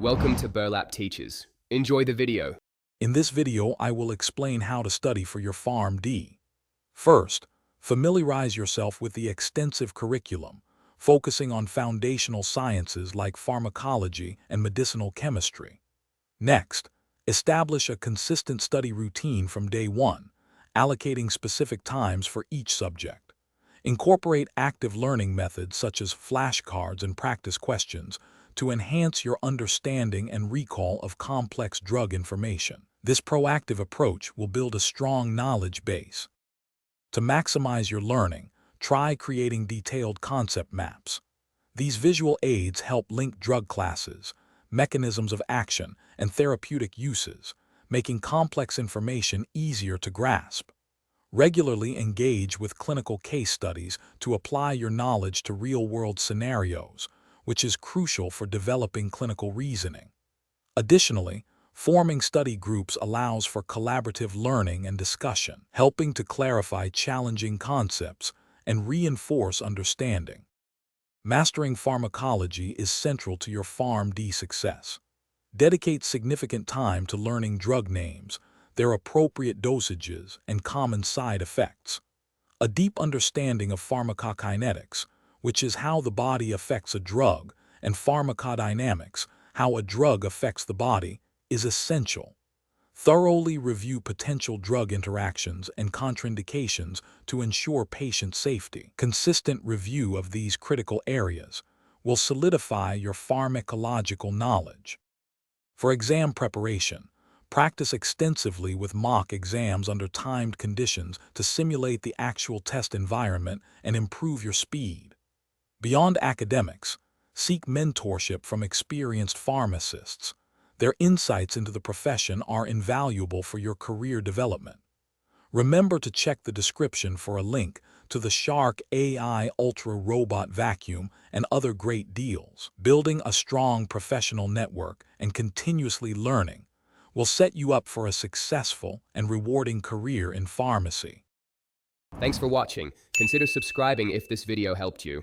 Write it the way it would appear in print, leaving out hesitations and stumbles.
Welcome to Burlap Teachers. Enjoy the video. In this video, I will explain how to study for your Pharm D. First, familiarize yourself with the extensive curriculum, focusing on foundational sciences like pharmacology and medicinal chemistry. Next, establish a consistent study routine from day one, allocating specific times for each subject. Incorporate active learning methods such as flashcards and practice questions to enhance your understanding and recall of complex drug information. This proactive approach will build a strong knowledge base. To maximize your learning, try creating detailed concept maps. These visual aids help link drug classes, mechanisms of action, and therapeutic uses, making complex information easier to grasp. Regularly engage with clinical case studies to apply your knowledge to real-world scenarios, which is crucial for developing clinical reasoning. Additionally, forming study groups allows for collaborative learning and discussion, helping to clarify challenging concepts and reinforce understanding. Mastering pharmacology is central to your Pharm D success. Dedicate significant time to learning drug names, their appropriate dosages, and common side effects. A deep understanding of pharmacokinetics, which is how the body affects a drug, and pharmacodynamics, how a drug affects the body, is essential. Thoroughly review potential drug interactions and contraindications to ensure patient safety. Consistent review of these critical areas will solidify your pharmacological knowledge. For exam preparation, practice extensively with mock exams under timed conditions to simulate the actual test environment and improve your speed. Beyond academics, seek mentorship from experienced pharmacists. Their insights into the profession are invaluable for your career development. Remember to check the description for a link to the Shark AI Ultra Robot Vacuum and other great deals. Building a strong professional network and continuously learning will set you up for a successful and rewarding career in pharmacy. Thanks for watching. Consider subscribing if this video helped you.